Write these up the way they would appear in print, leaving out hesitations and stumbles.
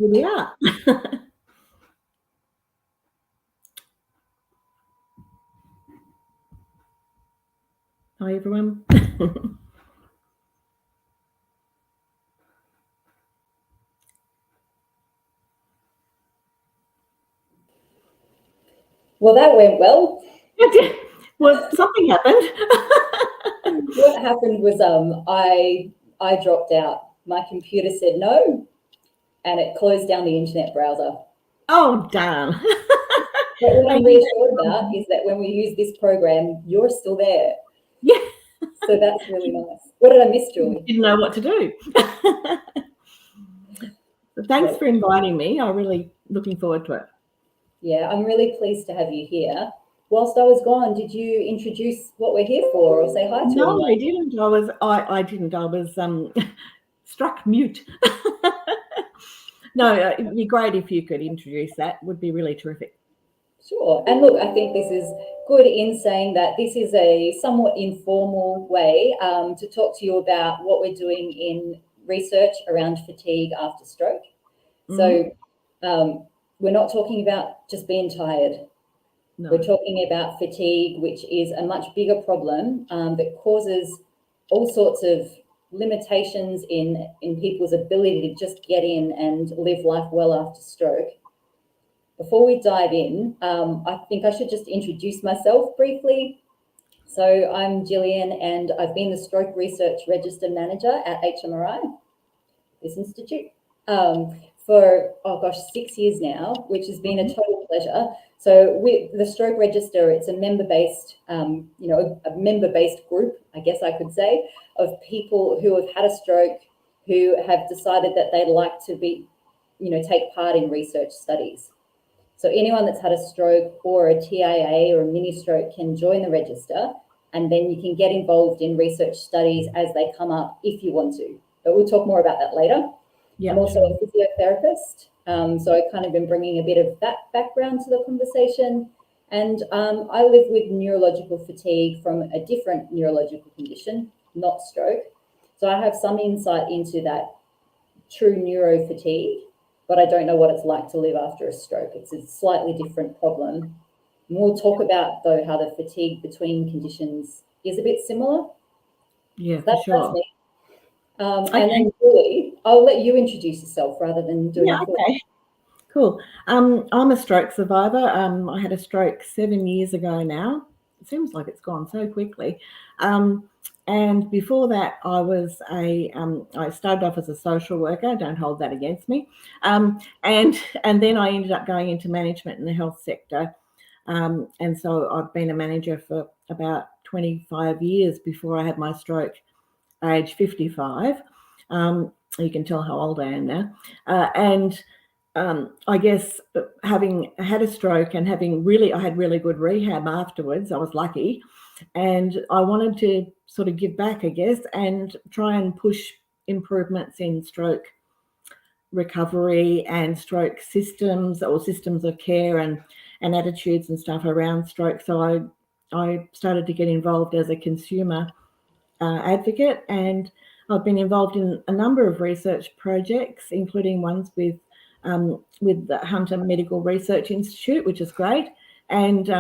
Here we are. Hi, everyone. Well, that went well. Well, something happened. What happened was I dropped out. My computer said no, and it closed down the internet browser. Oh, darn. But what I'm reassured about is that when we use this program, you're still there. Yeah. So that's really nice. What did I miss, Julie? Didn't know what to do. But thanks for inviting me. I'm really looking forward to it. Yeah, I'm really pleased to have you here. Whilst I was gone, did you introduce what we're here for or say hi to No, anyone? I didn't. I didn't. I was struck mute. No, it'd be great if you could introduce that. Would be really terrific. Sure. And look, I think this is good in saying that this is a somewhat informal way to talk to you about what we're doing in research around fatigue after stroke. So we're not talking about just being tired. No. We're talking about fatigue, which is a much bigger problem that causes all sorts of limitations in people's ability to just get in and live life well after stroke. Before we dive in, I think I should just introduce myself briefly. So I'm Gillian, and I've been the Stroke Research Register Manager at HMRI, this institute, for, 6 years now, which has been a total pleasure. So with the Stroke Register, it's a member-based, a member-based group, I guess I could say, of people who have had a stroke, who have decided that they'd like to be, take part in research studies. So anyone that's had a stroke or a TIA or a mini stroke can join the register, and then you can get involved in research studies as they come up if you want to. But we'll talk more about that later. Yeah, I'm also a physiotherapist, so I've kind of been bringing a bit of that background to the conversation. And I live with neurological fatigue from a different neurological condition, not stroke. So I have some insight into that true neuro fatigue, but I don't know what it's like to live after a stroke. It's a slightly different problem. And we'll talk about, though, how the fatigue between conditions is a bit similar. Yeah, for sure. That's me. And then, Julie, I'll let you introduce yourself rather than doing it. Okay. Cool. I'm a stroke survivor. I had a stroke 7 years ago now. It seems like it's gone so quickly. And before that, I started off as a social worker. Don't hold that against me. And then I ended up going into management in the health sector. And so I've been a manager for about 25 years before I had my stroke, age 55. You can tell how old I am now. I guess having had a stroke and I had really good rehab afterwards, I was lucky. And I wanted to sort of give back, I guess, and try and push improvements in stroke recovery and stroke systems or systems of care and attitudes and stuff around stroke. So I started to get involved as a consumer advocate, and I've been involved in a number of research projects, including ones with the Hunter Medical Research Institute, which is great, and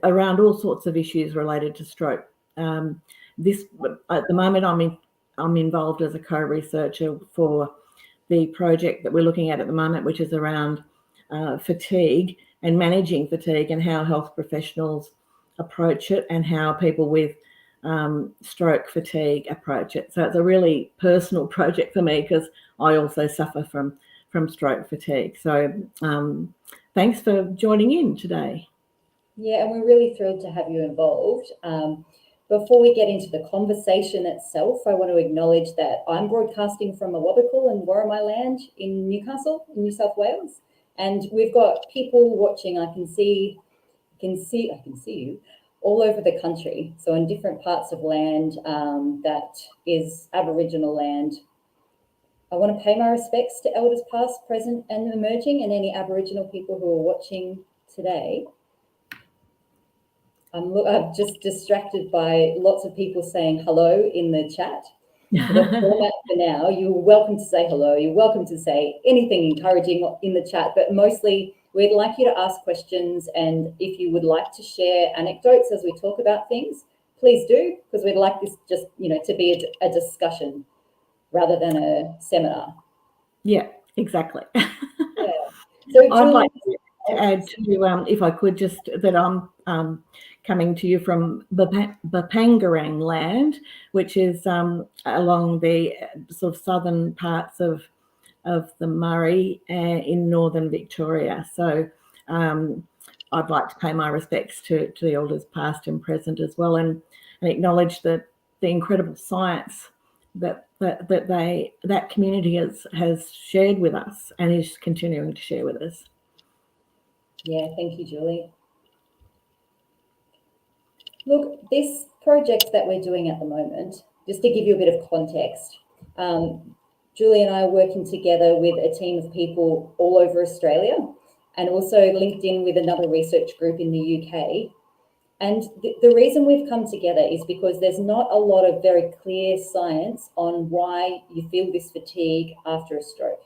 around all sorts of issues related to stroke. At the moment, I'm involved as a co-researcher for the project that we're looking at the moment, which is around fatigue and managing fatigue and how health professionals approach it and how people with stroke fatigue approach it. So it's a really personal project for me because I also suffer from stroke fatigue. So thanks for joining in today. Yeah, and we're really thrilled to have you involved. Before we get into the conversation itself, I want to acknowledge that I'm broadcasting from Awabakal and Warramai Land in Newcastle, in New South Wales. And we've got people watching. I can see you all over the country. So in different parts of land that is Aboriginal land. I want to pay my respects to elders past, present, and emerging, and any Aboriginal people who are watching today. I'm just distracted by lots of people saying hello in the chat. the format for now. You're welcome to say hello. You're welcome to say anything encouraging in the chat, but mostly we'd like you to ask questions. And if you would like to share anecdotes as we talk about things, please do, because we'd like this just, to be a discussion rather than a seminar. Yeah, exactly. Yeah. So I'd like to add to, if I could, just that I'm coming to you from Bapangarang land, which is along the sort of southern parts of the Murray in northern Victoria. So I'd like to pay my respects to the elders past and present as well, and acknowledge the incredible science that community has shared with us and is continuing to share with us. Yeah, thank you, Julie. Look, this project that we're doing at the moment, just to give you a bit of context, Julie and I are working together with a team of people all over Australia, and also linked in with another research group in the UK. And the reason we've come together is because there's not a lot of very clear science on why you feel this fatigue after a stroke.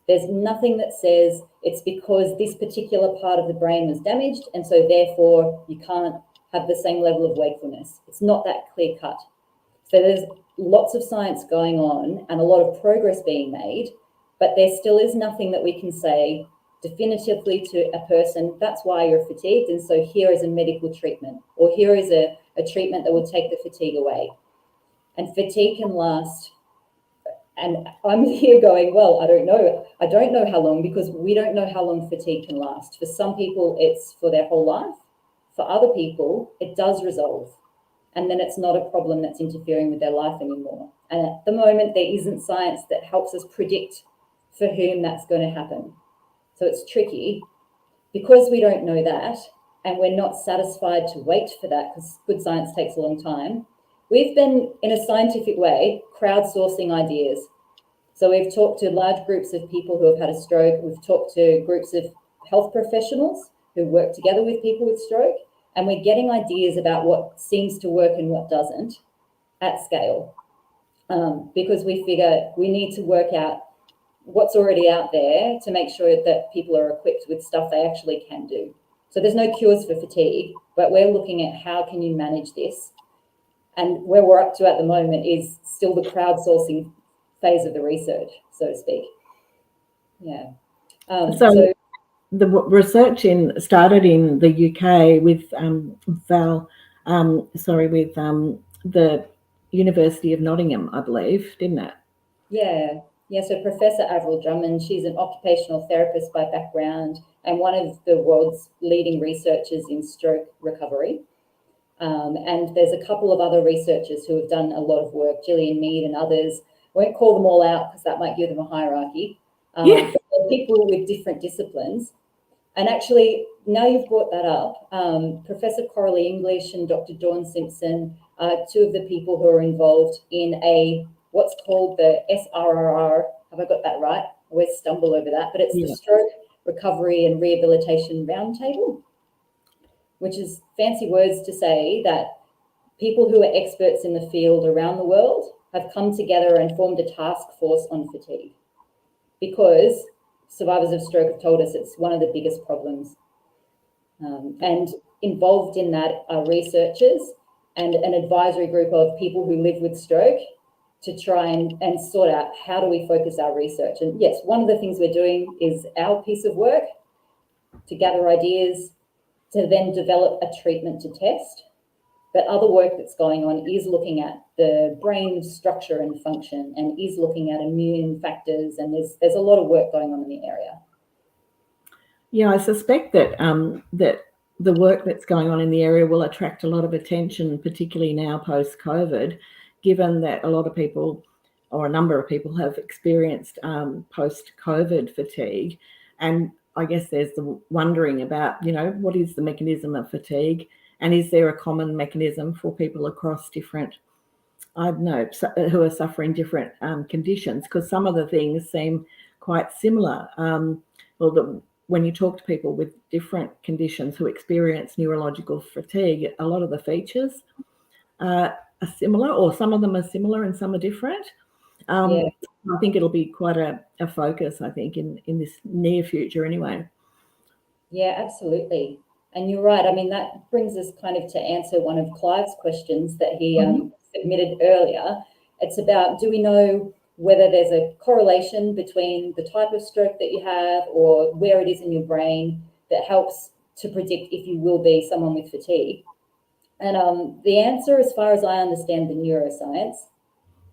There's nothing that says it's because this particular part of the brain was damaged, and so therefore you can't have the same level of wakefulness. It's not that clear cut. So there's lots of science going on and a lot of progress being made, but there still is nothing that we can say definitively to a person, that's why you're fatigued, and so here is a medical treatment, or here is a treatment that will take the fatigue away. And fatigue can last, and I'm here going, well, I don't know how long, because we don't know how long fatigue can last. For some people, it's for their whole life. For other people, it does resolve, and then it's not a problem that's interfering with their life anymore. And at the moment, there isn't science that helps us predict for whom that's going to happen. So it's tricky. Because we don't know that, and we're not satisfied to wait for that, because good science takes a long time, we've been, in a scientific way, crowdsourcing ideas. So we've talked to large groups of people who have had a stroke. We've talked to groups of health professionals who work together with people with stroke, and we're getting ideas about what seems to work and what doesn't at scale, because we figure we need to work out what's already out there to make sure that people are equipped with stuff they actually can do. So there's no cures for fatigue, but we're looking at how can you manage this. And where we're up to at the moment is still the crowdsourcing phase of the research, so to speak. Yeah. So the research started in the UK with the University of Nottingham, I believe, didn't it? Yeah, so Professor Avril Drummond, she's an occupational therapist by background and one of the world's leading researchers in stroke recovery. And there's a couple of other researchers who have done a lot of work, Gillian Mead and others. I won't call them all out because that might give them a hierarchy. But they're people with different disciplines. And actually, now you've brought that up, Professor Coralie English and Dr. Dawn Simpson are two of the people who are involved in what's called the SRRR. Have I got that right? I always stumble over that, but it's the Stroke Recovery and Rehabilitation Roundtable, which is fancy words to say that people who are experts in the field around the world have come together and formed a task force on fatigue, because survivors of stroke have told us it's one of the biggest problems. And involved in that are researchers and an advisory group of people who live with stroke to try and sort out how do we focus our research. And yes, one of the things we're doing is our piece of work to gather ideas to then develop a treatment to test. But other work that's going on is looking at the brain structure and function, and is looking at immune factors, and there's a lot of work going on in the area. Yeah, I suspect that that the work that's going on in the area will attract a lot of attention, particularly now post-COVID, given that a lot of people, or a number of people, have experienced post-COVID fatigue. And I guess there's the wondering about, what is the mechanism of fatigue? And is there a common mechanism for people across different, who are suffering different conditions? Because some of the things seem quite similar. When you talk to people with different conditions who experience neurological fatigue, a lot of the features are similar, or some of them are similar and some are different. Yeah. I think it'll be quite a focus, I think, in this near future anyway. Yeah, absolutely. And you're right. I mean, that brings us kind of to answer one of Clive's questions that he submitted earlier. It's about, do we know whether there's a correlation between the type of stroke that you have or where it is in your brain that helps to predict if you will be someone with fatigue? And the answer, as far as I understand the neuroscience,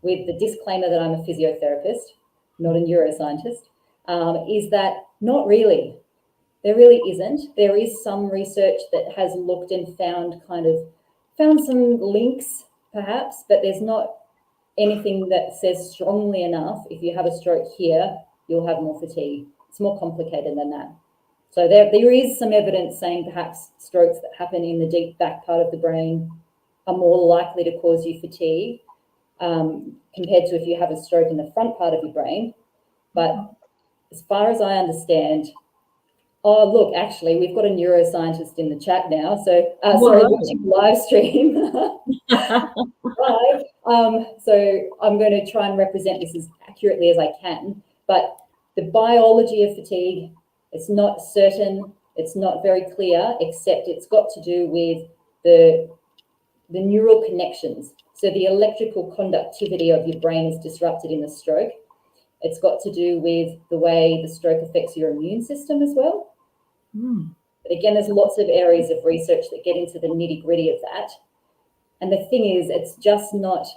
with the disclaimer that I'm a physiotherapist, not a neuroscientist, is that not really. There really isn't. There is some research that has looked and found some links perhaps, but there's not anything that says strongly enough, if you have a stroke here, you'll have more fatigue. It's more complicated than that. So there is some evidence saying perhaps strokes that happen in the deep back part of the brain are more likely to cause you fatigue compared to if you have a stroke in the front part of your brain. But as far as I understand, oh, look, actually, we've got a neuroscientist in the chat now. So, sorry, watching live stream. Right. So I'm going to try and represent this as accurately as I can. But the biology of fatigue, it's not certain. It's not very clear, except it's got to do with the neural connections. So the electrical conductivity of your brain is disrupted in the stroke. It's got to do with the way the stroke affects your immune system as well. But again, there's lots of areas of research that get into the nitty-gritty of that. And the thing is, it's not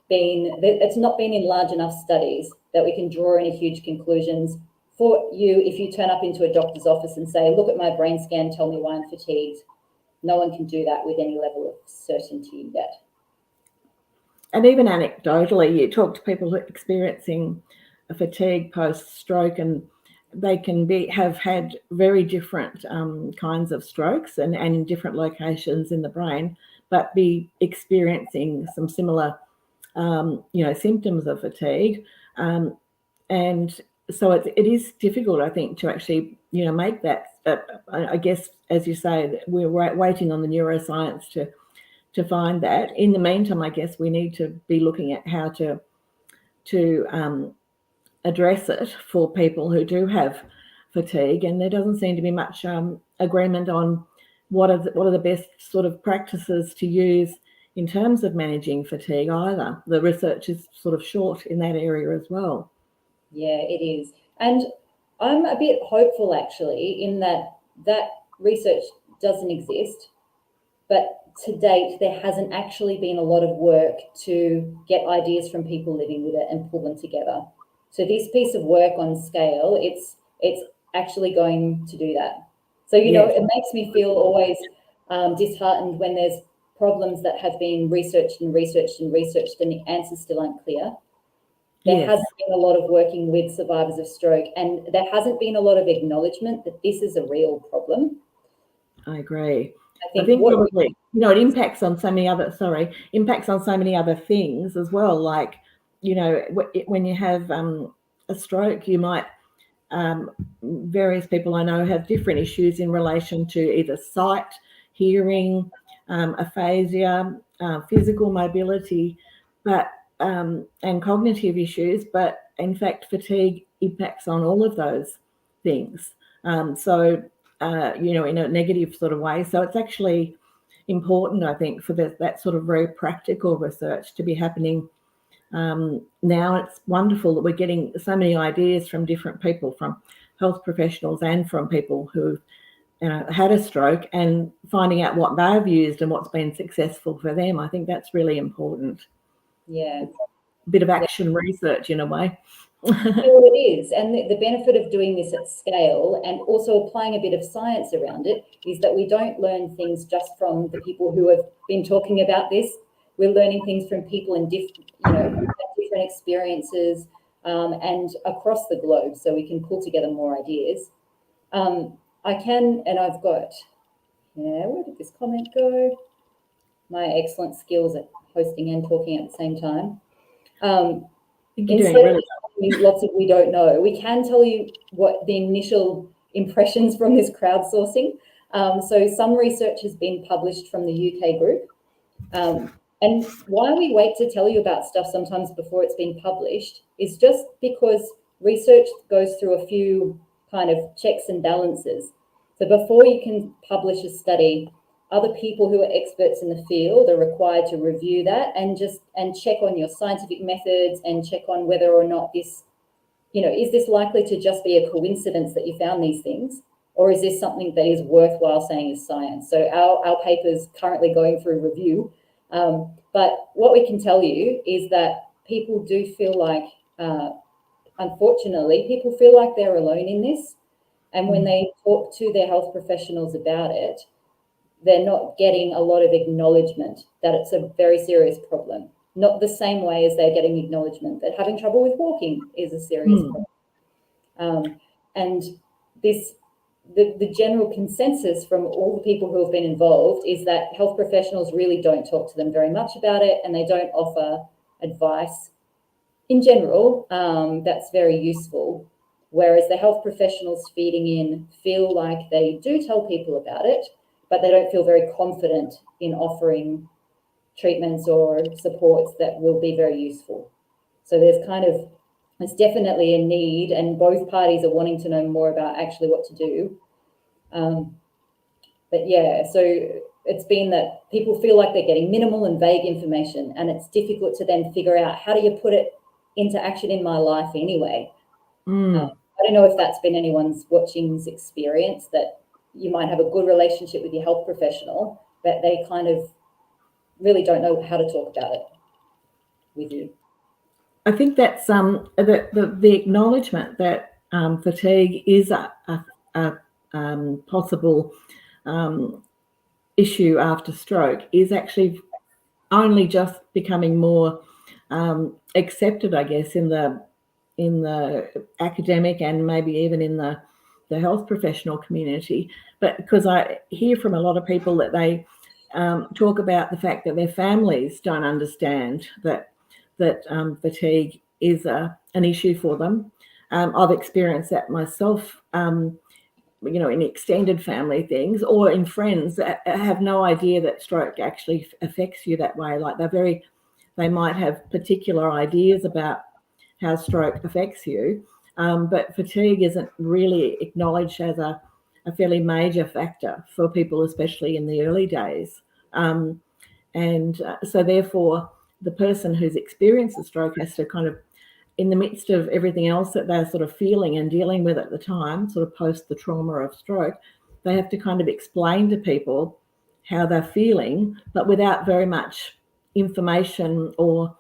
been in large enough studies that we can draw any huge conclusions for you if you turn up into a doctor's office and say, look at my brain scan, tell me why I'm fatigued. No one can do that with any level of certainty yet. And even anecdotally, you talk to people who are experiencing a fatigue post-stroke, and they can have had very different kinds of strokes and in different locations in the brain, but be experiencing some similar, symptoms of fatigue. And so it is difficult, I think, to actually, make that. I guess, as you say, we're waiting on the neuroscience to find that. In the meantime, I guess we need to be looking at how to address it for people who do have fatigue, and there doesn't seem to be much agreement on what are the best sort of practices to use in terms of managing fatigue either. The research is sort of short in that area as well. Yeah, it is. And I'm a bit hopeful actually in that research doesn't exist, but to date there hasn't actually been a lot of work to get ideas from people living with it and pull them together. So this piece of work on scale, it's actually going to do that. So, it makes me feel always disheartened when there's problems that have been researched and the answers still aren't clear. There hasn't been a lot of working with survivors of stroke, and there hasn't been a lot of acknowledgement that this is a real problem. I agree. I think probably, it impacts on so many other things as well. Like, when you have a stroke, you might, various people I know have different issues in relation to either sight, hearing, aphasia, physical mobility, but and cognitive issues. But in fact, fatigue impacts on all of those things. In a negative sort of way. So it's actually important, I think, for that sort of very practical research to be happening now. It's wonderful that we're getting so many ideas from different people, from health professionals and from people who had a stroke, and finding out what they've used and what's been successful for them. I think that's really important. Yeah. A bit of action research in a way. Well, it is. And the benefit of doing this at scale and also applying a bit of science around it is that we don't learn things just from the people who have been talking about this. We're learning things from people in different experiences and across the globe, so we can pull together more ideas. I've got, where did this comment go? My excellent skills at hosting and talking at the same time. Instead of lots of we don't know, we can tell you what the initial impressions from this crowdsourcing. So some research has been published from the UK group. And why we wait to tell you about stuff sometimes before it's been published is just because research goes through a few kind of checks and balances. So before you can publish a study, other people who are experts in the field are required to review that and check on your scientific methods and check on whether or not this, is this likely to just be a coincidence that you found these things? Or is this something that is worthwhile saying is science? So our paper's currently going through review. But what we can tell you is that people do feel like, unfortunately, people feel like they're alone in this. And when they talk to their health professionals about it, they're not getting a lot of acknowledgement that it's a very serious problem. Not the same way as they're getting acknowledgement that having trouble with walking is a serious problem. And the general consensus from all the people who have been involved is that health professionals really don't talk to them very much about it, and they don't offer advice in general that's very useful. Whereas the health professionals feeding in feel like they do tell people about it, but they don't feel very confident in offering treatments or supports that will be very useful. So there's definitely a need, and both parties are wanting to know more about actually what to do. But yeah, so it's been that people feel like they're getting minimal and vague information, and it's difficult to then figure out how do you put it into action in my life anyway. I don't know if that's been anyone's watching's experience, that you might have a good relationship with your health professional, but they kind of really don't know how to talk about it with you. I think that's the acknowledgement that fatigue is a possible issue after stroke is actually only just becoming more accepted, I guess, in the academic and maybe even in the health professional community. But because I hear from a lot of people that they talk about the fact that their families don't understand that fatigue is an issue for them. I've experienced that myself, in extended family things or in friends that have no idea that stroke actually affects you that way. Like they might have particular ideas about how stroke affects you, but fatigue isn't really acknowledged as a fairly major factor for people, especially in the early days. So therefore, the person who's experienced a stroke has to kind of, in the midst of everything else that they're sort of feeling and dealing with at the time, sort of post the trauma of stroke, they have to kind of explain to people how they're feeling, but without very much information or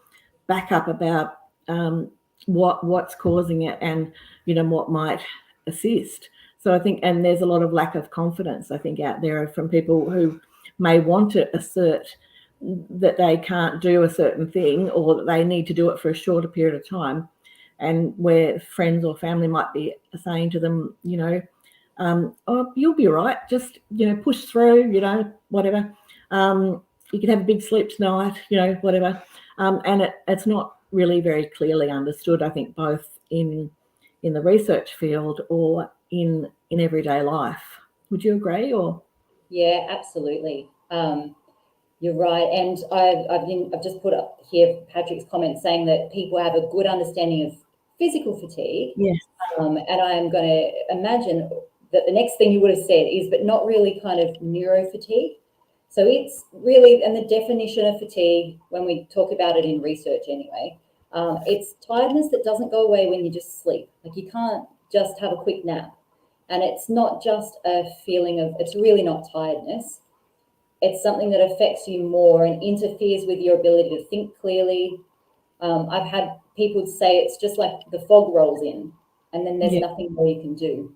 backup about what's causing it and, what might assist. So I think, and there's a lot of lack of confidence, I think, out there from people who may want to assert that they can't do a certain thing or that they need to do it for a shorter period of time, and where friends or family might be saying to them, oh, you'll be right, just push through, whatever, you can have a big sleep tonight, whatever, and it's not really very clearly understood, I think, both in the research field or in everyday life. Would you agree? Or yeah, absolutely. You're right, and I've just put up here Patrick's comment saying that people have a good understanding of physical fatigue. yes, and I'm going to imagine that the next thing you would have said is, but not really kind of neurofatigue. So it's really, and the definition of fatigue, when we talk about it in research anyway, it's tiredness that doesn't go away when you just sleep. Like you can't just have a quick nap, and it's not just a feeling of, it's really not tiredness. It's something that affects you more and interferes with your ability to think clearly. I've had people say it's just like the fog rolls in and then there's nothing more you can do.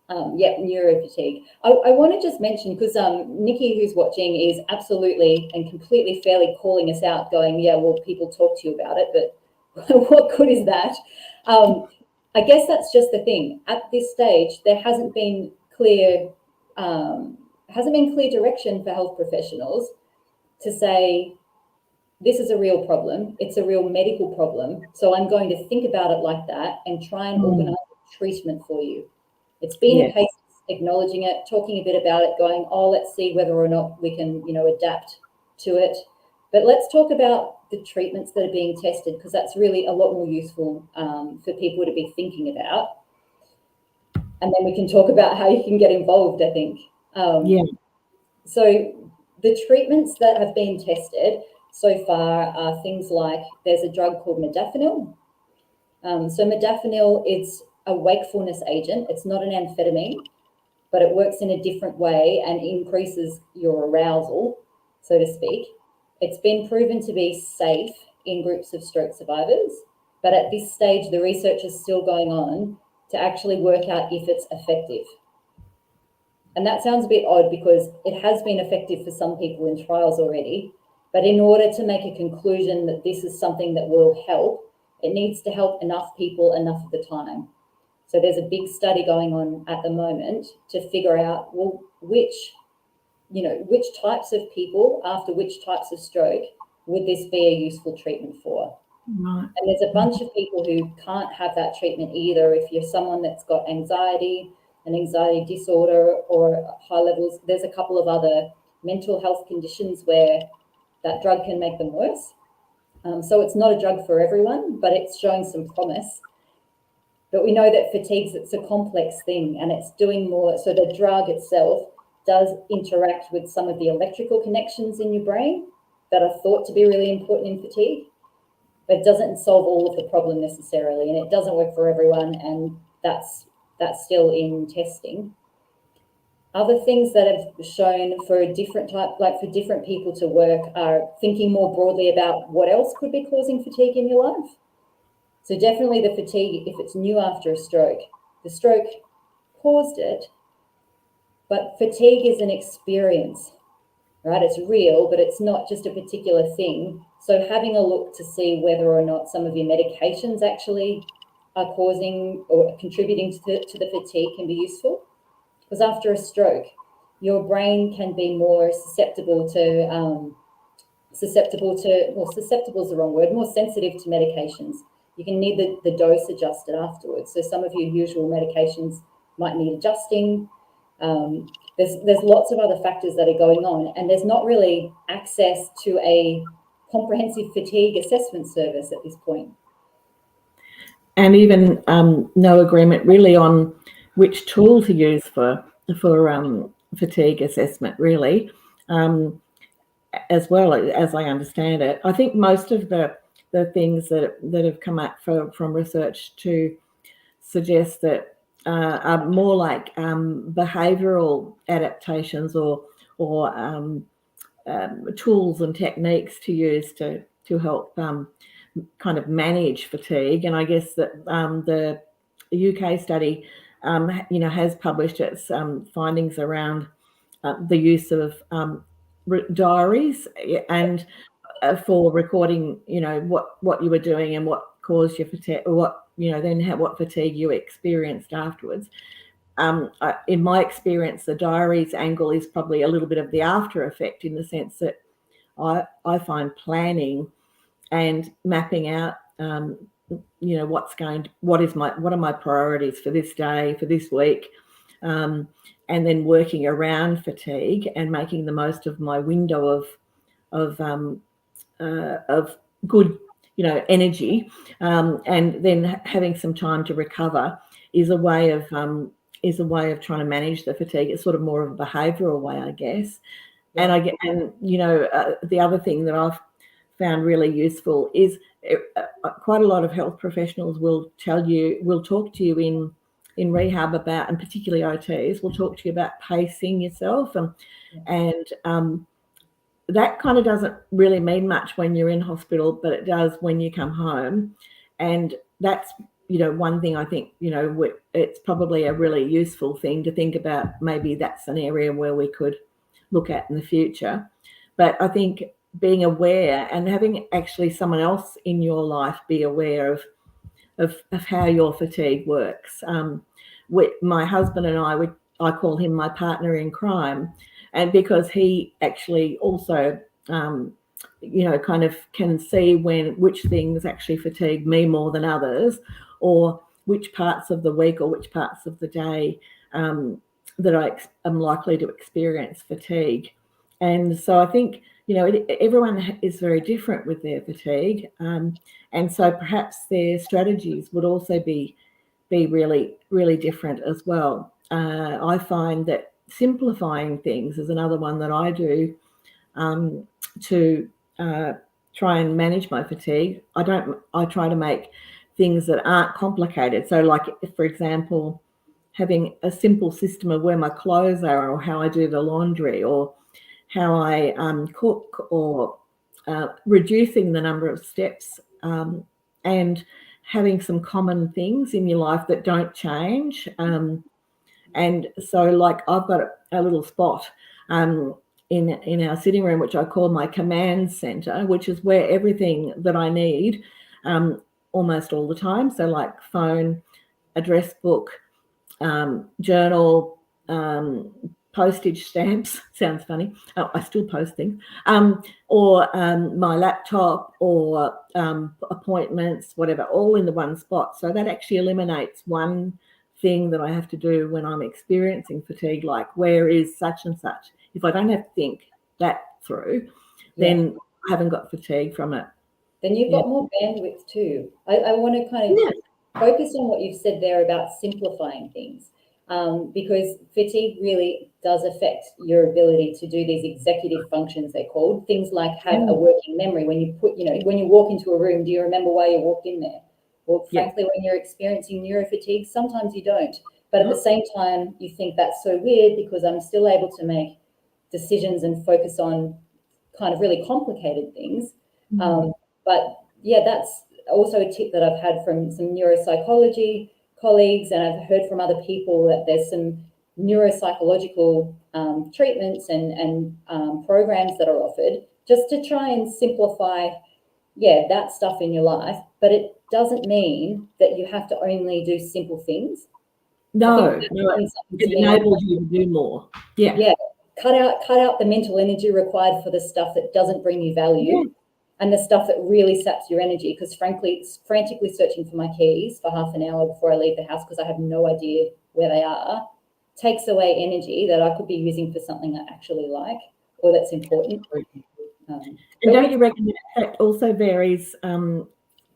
Neurofatigue. I want to just mention, because Nikki, who's watching, is absolutely and completely fairly calling us out, going, yeah, well, people talk to you about it, but what good is that? I guess that's just the thing. At this stage, there hasn't been clear direction for health professionals to say, this is a real problem. It's a real medical problem. So I'm going to think about it like that and try and organise treatment for you. It's been a case of acknowledging it, talking a bit about it, going, oh, let's see whether or not we can, adapt to it. But let's talk about the treatments that are being tested, because that's really a lot more useful for people to be thinking about. And then we can talk about how you can get involved, I think. Yeah. So the treatments that have been tested so far are things like, there's a drug called modafinil. So modafinil is a wakefulness agent. It's not an amphetamine, but it works in a different way and increases your arousal, so to speak. It's been proven to be safe in groups of stroke survivors, but at this stage, the research is still going on to actually work out if it's effective. And that sounds a bit odd because it has been effective for some people in trials already, but in order to make a conclusion that this is something that will help, it needs to help enough people enough of the time. So there's a big study going on at the moment to figure out, well, which types of people after which types of stroke would this be a useful treatment for? Right. And there's a bunch of people who can't have that treatment either. If you're someone that's got anxiety, an anxiety disorder, or high levels, there's a couple of other mental health conditions where that drug can make them worse. So it's not a drug for everyone, but it's showing some promise. But we know that fatigue, it's a complex thing, and it's doing more. So the drug itself does interact with some of the electrical connections in your brain that are thought to be really important in fatigue, but it doesn't solve all of the problem necessarily, and it doesn't work for everyone, and that's still in testing. Other things that have shown for a different type, like for different people to work, are thinking more broadly about what else could be causing fatigue in your life. So definitely the fatigue, if it's new after a stroke, the stroke caused it, but fatigue is an experience, right? It's real, but it's not just a particular thing. So having a look to see whether or not some of your medications actually are causing or contributing to the fatigue can be useful. Because after a stroke, your brain can be more susceptible is the wrong word, more sensitive to medications. You can need the dose adjusted afterwards. So some of your usual medications might need adjusting. There's lots of other factors that are going on, and there's not really access to a comprehensive fatigue assessment service at this point. And even no agreement really on which tool to use for fatigue assessment, really, as well as I understand it. I think most of the things that have come out from research to suggest that are more like behavioural adaptations or tools and techniques to use to help kind of manage fatigue. And I guess that the UK study, has published its findings around the use of diaries and for recording, what you were doing and what caused your fatigue, or what fatigue you experienced afterwards. In my experience, the diaries angle is probably a little bit of the after effect, in the sense that I find planning and mapping out, what are my priorities for this day, for this week, and then working around fatigue and making the most of my window of good, energy, and then having some time to recover is a way of trying to manage the fatigue. It's sort of more of a behavioural way, I guess. Yeah. And the other thing that I've found really useful is quite a lot of health professionals will talk to you in rehab about, and particularly OTs, will talk to you about pacing yourself, and that kind of doesn't really mean much when you're in hospital, but it does when you come home. And that's, one thing I think, it's probably a really useful thing to think about. Maybe that's an area where we could look at in the future. But I think being aware and having actually someone else in your life be aware of how your fatigue works. My husband and I call him my partner in crime. And because he actually also, kind of can see which things actually fatigue me more than others, or which parts of the week or which parts of the day that I am likely to experience fatigue. And so I think everyone is very different with their fatigue, and so perhaps their strategies would also be really, really different as well. I find that simplifying things is another one that I do to try and manage my fatigue. I try to make things that aren't complicated. So, like, for example, having a simple system of where my clothes are, or how I do the laundry, or how I cook, or reducing the number of steps, and having some common things in your life that don't change. And so, like, I've got a little spot in our sitting room, which I call my command center, which is where everything that I need almost all the time. So, like, phone, address book, journal, postage stamps. Sounds funny. Oh, I still post things. Or my laptop, or appointments, whatever, all in the one spot. So that actually eliminates one thing that I have to do when I'm experiencing fatigue, like, where is such and such? If I don't have to think that through, then I haven't got fatigue from it. Then you've got more bandwidth too. I want to kind of focus on what you've said there about simplifying things, because fatigue really does affect your ability to do these executive functions, they're called. Things like have a working memory. When you when you walk into a room, do you remember why you walked in there? Well, frankly, when you're experiencing neurofatigue, sometimes you don't. But at the same time, you think that's so weird because I'm still able to make decisions and focus on kind of really complicated things. But yeah, that's also a tip that I've had from some neuropsychology colleagues, and I've heard from other people that there's some neuropsychological treatments and programs that are offered just to try and simplify, that stuff in your life. But it doesn't mean that you have to only do simple things. No, it enables you to do more. Yeah. Cut out the mental energy required for the stuff that doesn't bring you value, and the stuff that really saps your energy. Because frankly, frantically searching for my keys for half an hour before I leave the house because I have no idea where they are takes away energy that I could be using for something I actually like or that's important. And don't you reckon that also varies,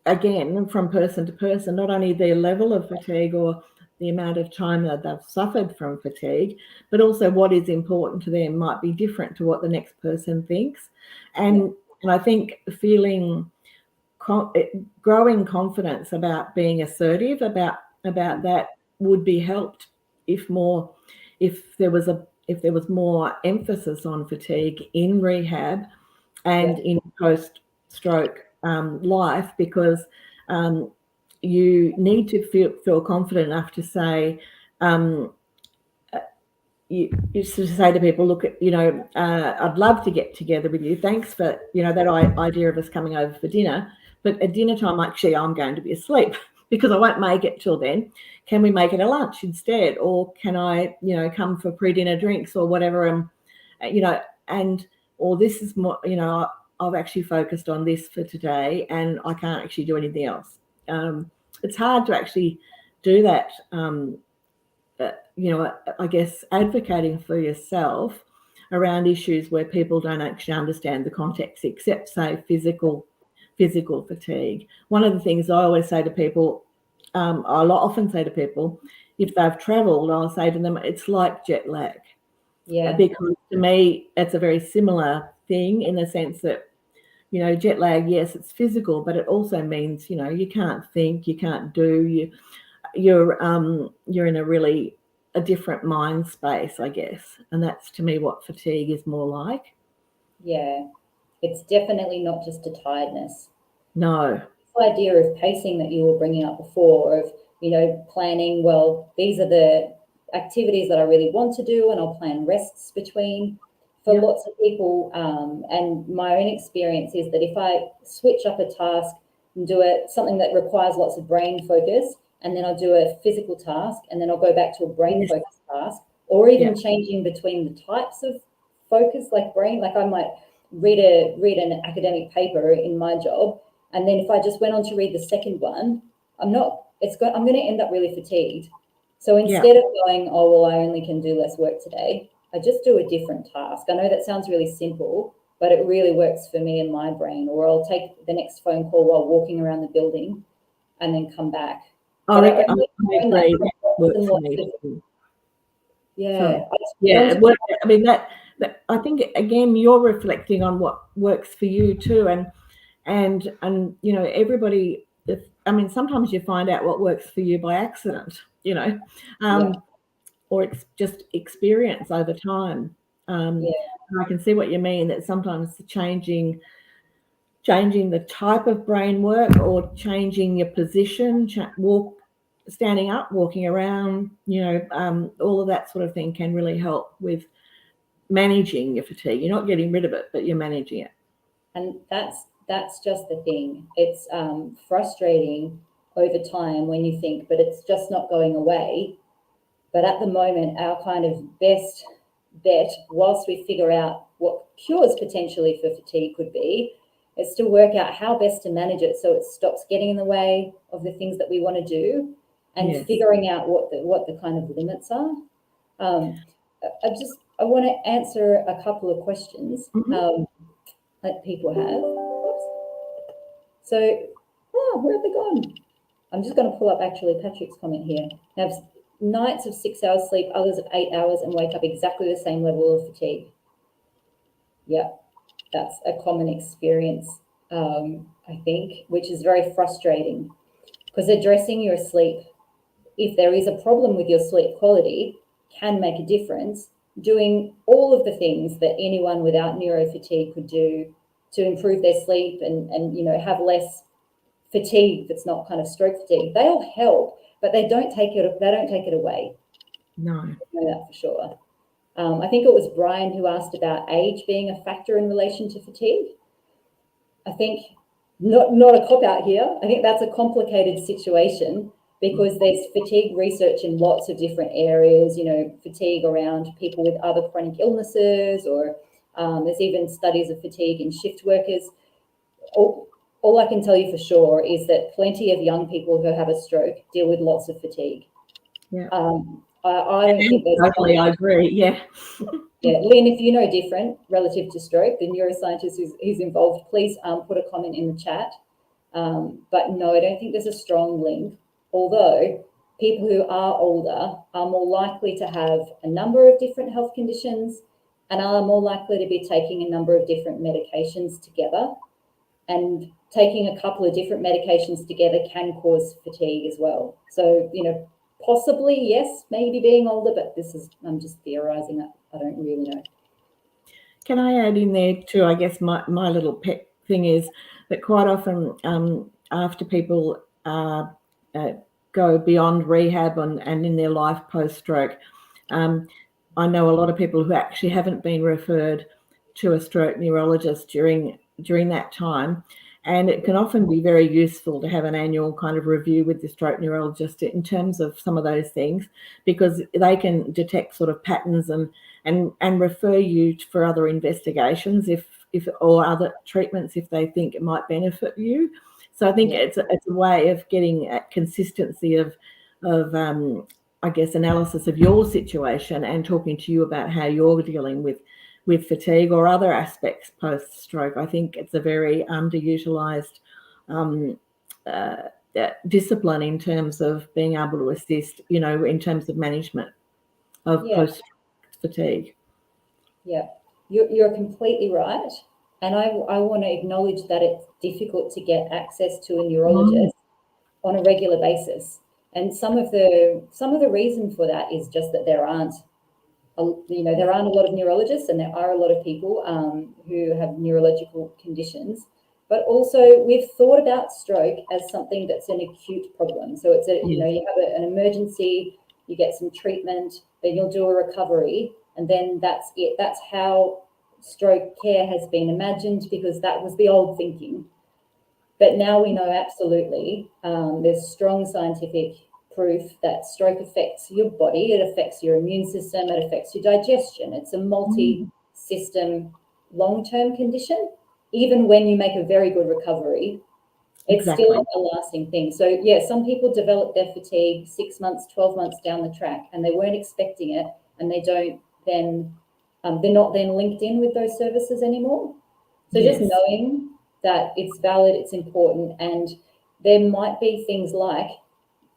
again, from person to person, not only their level of fatigue or the amount of time that they've suffered from fatigue, but also what is important to them might be different to what the next person thinks. And I think growing confidence about being assertive about that would be helped if there was more emphasis on fatigue in rehab and in post-stroke life, because you need to feel confident enough to say, you sort of say to people, look, I'd love to get together with you. Thanks for, that idea of us coming over for dinner. But at dinner time, actually, I'm going to be asleep because I won't make it till then. Can we make it a lunch instead? Or can I, come for pre-dinner drinks or whatever? Or this is more, I've actually focused on this for today and I can't actually do anything else. It's hard to actually do that. I guess advocating for yourself around issues where people don't actually understand the context, except, say, physical fatigue. One of the things I always say to people, I'll often say to people, if they've travelled, I'll say to them, it's like jet lag. Yeah. Because to me, it's a very similar thing in the sense that, jet lag, yes, it's physical, but it also means, you can't think, you can't do, you're in a different mind space, I guess. And that's, to me, what fatigue is more like. Yeah. It's definitely not just a tiredness. No. The idea of pacing that you were bringing up before, of, planning, well, these are the activities that I really want to do and I'll plan rests between. For lots of people, and my own experience is that if I switch up a task and do something that requires lots of brain focus, and then I'll do a physical task, and then I'll go back to a brain focus task, or even changing between the types of focus, like brain, like I might read an academic paper in my job, and then if I just went on to read the second one, I'm going to end up really fatigued. So instead of going, oh, well, I only can do less work today, I just do a different task. I know that sounds really simple, but it really works for me and my brain. Or I'll take the next phone call while walking around the building and then come back. I agree. That works for me too. Yeah. Yeah. I mean, that I think, again, you're reflecting on what works for you too. And you know, everybody, I mean, sometimes you find out what works for you by accident, you know, or it's just experience over time. I can see what you mean, that sometimes changing the type of brain work, or changing your position, standing up, walking around, you know, all of that sort of thing can really help with managing your fatigue. You're not getting rid of it, but you're managing it. And that's just the thing. It's frustrating over time when you think, but it's just not going away. But at the moment, our kind of best bet, whilst we figure out what cures potentially for fatigue could be, is to work out how best to manage it so it stops getting in the way of the things that we want to do, and figuring out what the kind of limits are. I want to answer a couple of questions that people have. So, where have they gone? I'm just going to pull up actually Patrick's comment here. Now, nights of 6 hours sleep, others of 8 hours, and wake up exactly the same level of fatigue. Yeah, that's a common experience, I think, which is very frustrating, because addressing your sleep, if there is a problem with your sleep quality, can make a difference. Doing all of the things that anyone without neurofatigue could do to improve their sleep and you know, have less fatigue that's not kind of stroke fatigue, they all help, but they don't take it away. No. I know that for sure. I think it was Brian who asked about age being a factor in relation to fatigue. I think not a cop out here. I think that's a complicated situation, because there's fatigue research in lots of different areas, you know, fatigue around people with other chronic illnesses, or there's even studies of fatigue in shift workers. All I can tell you for sure is that plenty of young people who have a stroke deal with lots of fatigue. Yeah. I don't think there's totally, I agree. Yeah. Yeah, Lynn, if you know different relative to stroke, the neuroscientist who's involved, please put a comment in the chat. But no, I don't think there's a strong link, although people who are older are more likely to have a number of different health conditions and are more likely to be taking a number of different medications together. And taking a couple of different medications together can cause fatigue as well. So, you know, possibly, yes, maybe being older, but I'm just theorizing. I don't really know. Can I add in there too? I guess my little pet thing is that quite often after people go beyond rehab and in their life post-stroke, I know a lot of people who actually haven't been referred to a stroke neurologist during that time. And it can often be very useful to have an annual kind of review with the stroke neurologist in terms of some of those things, because they can detect sort of patterns and refer you for other investigations or other treatments if they think it might benefit you. So I think it's a way of getting at consistency of I guess analysis of your situation and talking to you about how you're dealing with fatigue or other aspects post-stroke. I think it's a very underutilized discipline in terms of being able to assist, you know, in terms of management of post-stroke fatigue. Yeah, you're completely right. And I want to acknowledge that it's difficult to get access to a neurologist on a regular basis. And some of the reason for that is just that there aren't a lot of neurologists, and there are a lot of people who have neurological conditions. But also, we've thought about stroke as something that's an acute problem. So it's you have an emergency, you get some treatment, then you'll do a recovery, and then that's it. That's how stroke care has been imagined, because that was the old thinking. But now we know absolutely there's strong scientific proof that stroke affects your body, it affects your immune system, it affects your digestion. It's a multi-system long-term condition. Even when you make a very good recovery, it's still a lasting thing. So yeah, some people develop their fatigue 6 months, 12 months down the track, and they weren't expecting it, and they don't then they're not then linked in with those services anymore. So Yes. just knowing that it's valid, it's important, and there might be things like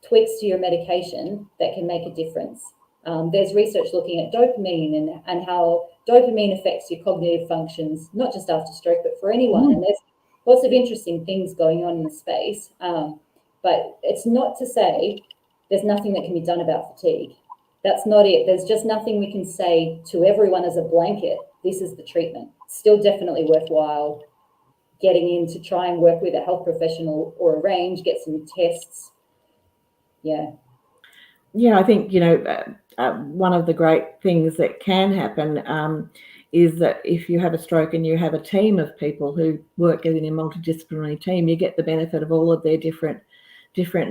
tweaks to your medication that can make a difference. There's research looking at dopamine and how dopamine affects your cognitive functions, not just after stroke, but for anyone. And there's lots of interesting things going on in the space. But it's not to say there's nothing that can be done about fatigue. That's not it. There's just nothing we can say to everyone as a blanket. This is the treatment. Still definitely worthwhile getting in to try and work with a health professional or arrange, get some tests. Yeah. Yeah, I think, one of the great things that can happen is that if you have a stroke and you have a team of people who work in a multidisciplinary team, you get the benefit of all of their different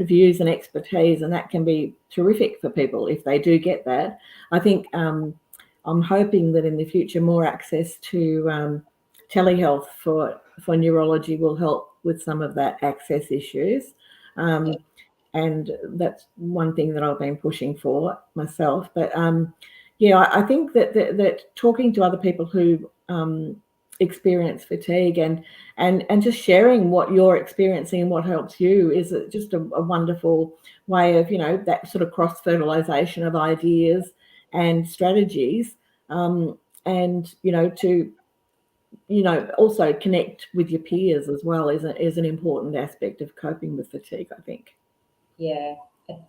views and expertise, and that can be terrific for people if they do get that. I think I'm hoping that in the future more access to telehealth for neurology will help with some of that access issues. And that's one thing that I've been pushing for myself. But I think that talking to other people who experience fatigue and just sharing what you're experiencing and what helps you is just a wonderful way of, that sort of cross-fertilization of ideas and strategies, and to also connect with your peers as well is an important aspect of coping with fatigue, I think. Yeah,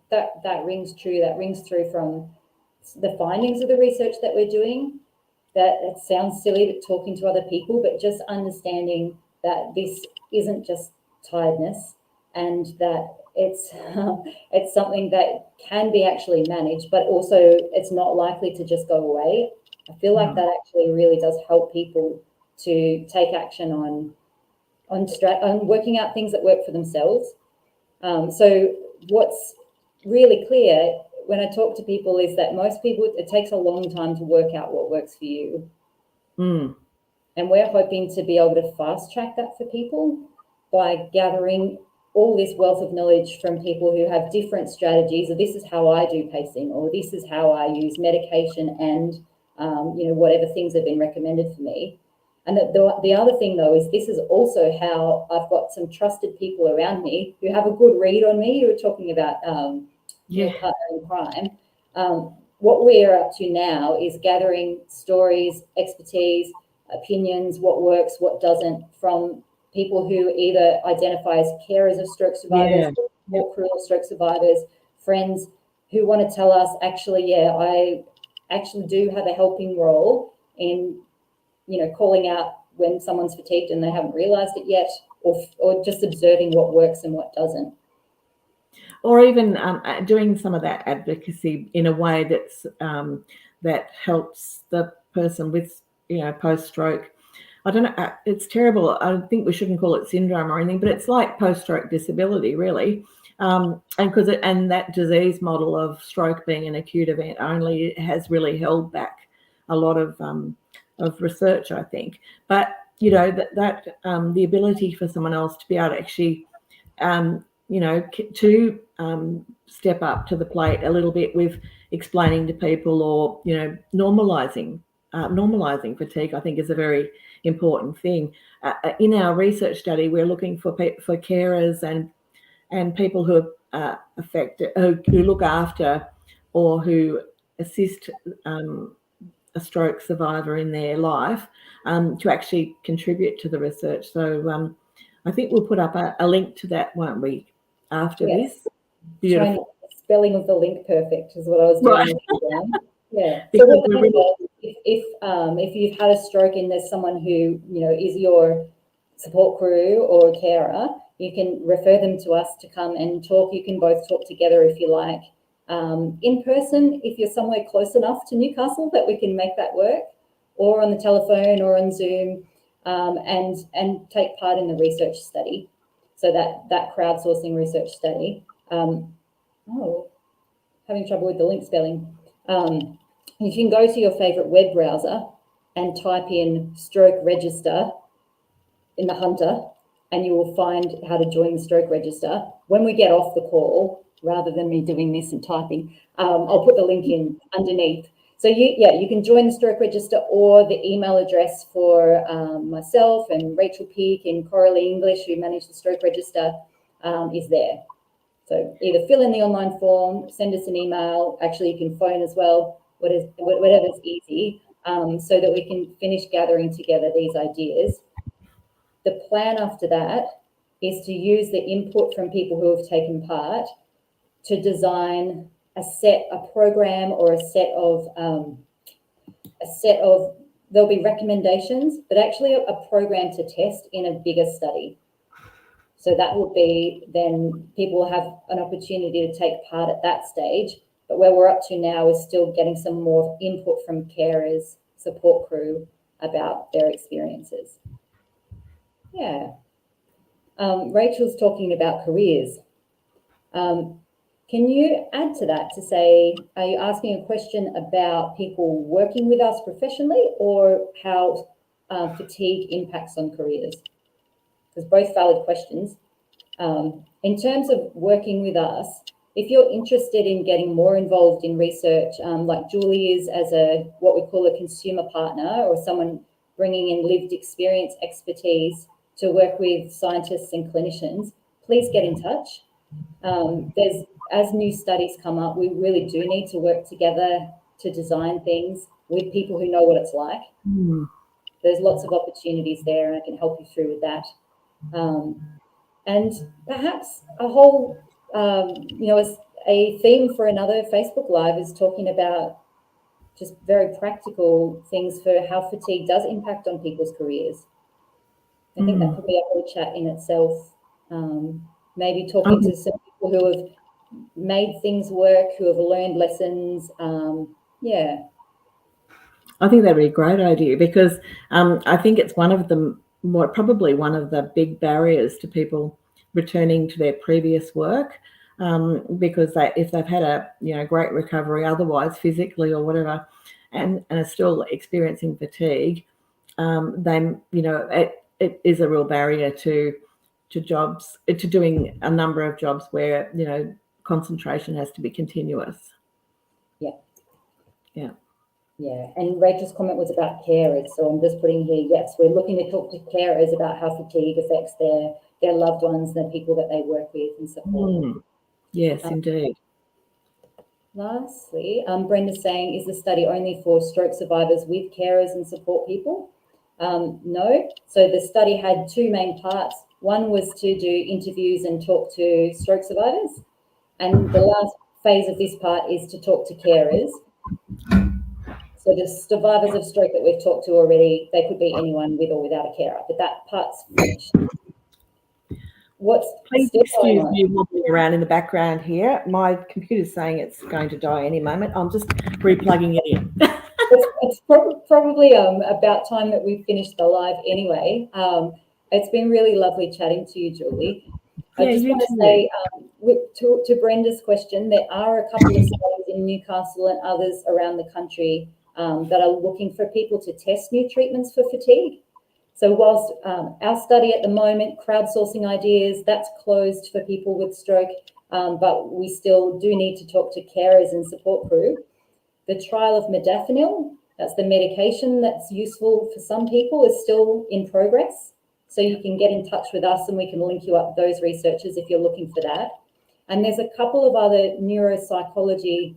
that rings true. That rings through from the findings of the research that we're doing. That it sounds silly that talking to other people, but just understanding that this isn't just tiredness, and that it's something that can be actually managed, but also it's not likely to just go away. I feel like that actually really does help people to take action on working out things that work for themselves. So what's really clear when I talk to people is that most people, it takes a long time to work out what works for you. And we're hoping to be able to fast track that for people by gathering all this wealth of knowledge from people who have different strategies, or this is how I do pacing, or this is how I use medication and, whatever things have been recommended for me. And the other thing, though, is this is also how I've got some trusted people around me who have a good read on me. You were talking about your partner in crime. What we're up to now is gathering stories, expertise, opinions, what works, what doesn't, from people who either identify as carers of stroke survivors, or crew of stroke survivors, friends who want to tell us, actually, I actually do have a helping role in calling out when someone's fatigued and they haven't realised it yet, or just observing what works and what doesn't. Or even doing some of that advocacy in a way that's that helps the person with, post-stroke. I don't know, it's terrible. I think we shouldn't call it syndrome or anything, but it's like post-stroke disability, really. And that disease model of stroke being an acute event only has really held back a lot of research, I think. But the ability for someone else to be able to actually step up to the plate a little bit with explaining to people, or normalizing fatigue, I think is a very important thing. In our research study, we're looking for carers and people who are affected, who look after or who assist a stroke survivor in their life, to actually contribute to the research. So I think we'll put up a link to that, won't we, after this? Beautiful. Spelling of the link perfect is what I was doing. Right. Yeah. Because so if you've had a stroke and there's someone who is your support crew or carer, you can refer them to us to come and talk. You can both talk together if you like. In person, if you're somewhere close enough to Newcastle that we can make that work, or on the telephone or on Zoom, and take part in the research study. So that crowdsourcing research study. Having trouble with the link spelling. If you can go to your favorite web browser and type in stroke register in the Hunter, and you will find how to join the stroke register. When we get off the call, rather than me doing this and typing, I'll put the link in underneath. So you can join the stroke register, or the email address for myself and Rachel Peake and Coralie English, who manage the stroke register, is there. So either fill in the online form, send us an email. Actually, you can phone as well, whatever's easy, so that we can finish gathering together these ideas. The plan after that is to use the input from people who have taken part to design a program, or a set of there'll be recommendations, but actually a program to test in a bigger study. So that would be, then people will have an opportunity to take part at that stage. But where we're up to now is still getting some more input from carers, support crew, about their experiences. Yeah. Rachel's talking about careers. Can you add to that to say, are you asking a question about people working with us professionally, or how fatigue impacts on careers? Because both valid questions. In terms of working with us, if you're interested in getting more involved in research, like Julie is, as what we call a consumer partner, or someone bringing in lived experience expertise to work with scientists and clinicians, please get in touch. As new studies come up, we really do need to work together to design things with people who know what it's like. There's lots of opportunities there, and I can help you through with that. And perhaps a whole, a theme for another Facebook Live is talking about just very practical things for how fatigue does impact on people's careers. I think that could be a whole chat in itself. Maybe talking to some people who have made things work, who have learned lessons. I think that'd be a great idea, because I think it's probably one of the big barriers to people returning to their previous work, because if they've had a great recovery otherwise, physically or whatever, and are still experiencing fatigue, then it is a real barrier to jobs, to doing a number of jobs where concentration has to be continuous. Yeah, and Rachel's comment was about carers. So I'm just putting here, yes, we're looking to talk to carers about how fatigue affects their loved ones, the people that they work with and support. Yes, indeed. Lastly, Brenda's saying, is the study only for stroke survivors with carers and support people? No. So the study had two main parts. One was to do interviews and talk to stroke survivors. And the last phase of this part is to talk to carers. So the survivors of stroke that we've talked to already, they could be anyone with or without a carer, but that part's finished. Please excuse me wobbling around in the background here. My computer's saying it's going to die any moment. I'm just replugging it in. It's probably about time that we finished the live anyway. It's been really lovely chatting to you, Julie. I just want to say, to Brenda's question, there are a couple of studies in Newcastle and others around the country that are looking for people to test new treatments for fatigue. So whilst our study at the moment, crowdsourcing ideas, that's closed for people with stroke, but we still do need to talk to carers and support crew. The trial of modafinil, that's the medication that's useful for some people, is still in progress. So you can get in touch with us and we can link you up those researchers if you're looking for that. And there's a couple of other neuropsychology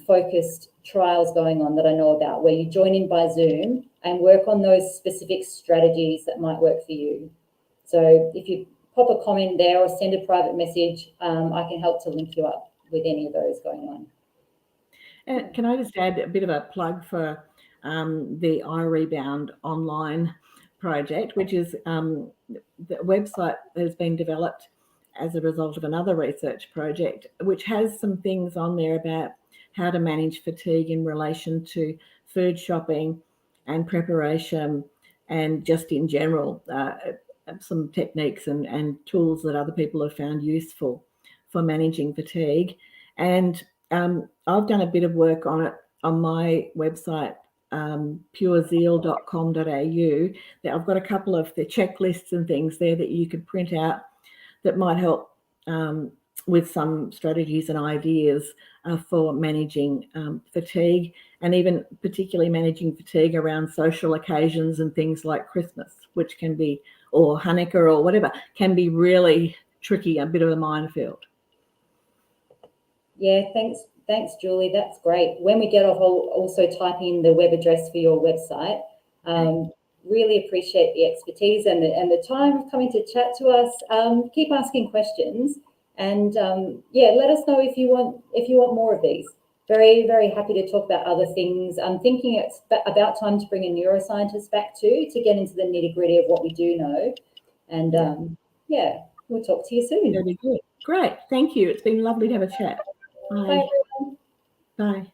focused trials going on that I know about, where you join in by Zoom and work on those specific strategies that might work for you. So if you pop a comment there or send a private message, I can help to link you up with any of those going on. And can I just add a bit of a plug for the iRebound online project, which is the website that has been developed as a result of another research project, which has some things on there about how to manage fatigue in relation to food shopping and preparation, and just in general, some techniques and tools that other people have found useful for managing fatigue. And I've done a bit of work on it on my website, purezeal.com.au. I've got a couple of the checklists and things there that you could print out that might help with some strategies and ideas for managing fatigue, and even particularly managing fatigue around social occasions and things like Christmas, which can be, or Hanukkah or whatever, can be really tricky, a bit of a minefield. Yeah, thanks, Julie. That's great. When we get off, I'll also type in the web address for your website. Really appreciate the expertise and the time of coming to chat to us. Keep asking questions, and yeah, let us know if you want more of these. Very, very happy to talk about other things. I'm thinking it's about time to bring a neuroscientist back too, to get into the nitty-gritty of what we do know. And yeah, we'll talk to you soon. That'd be good. Great. Thank you. It's been lovely to have a chat. Bye. Bye, everyone. Bye.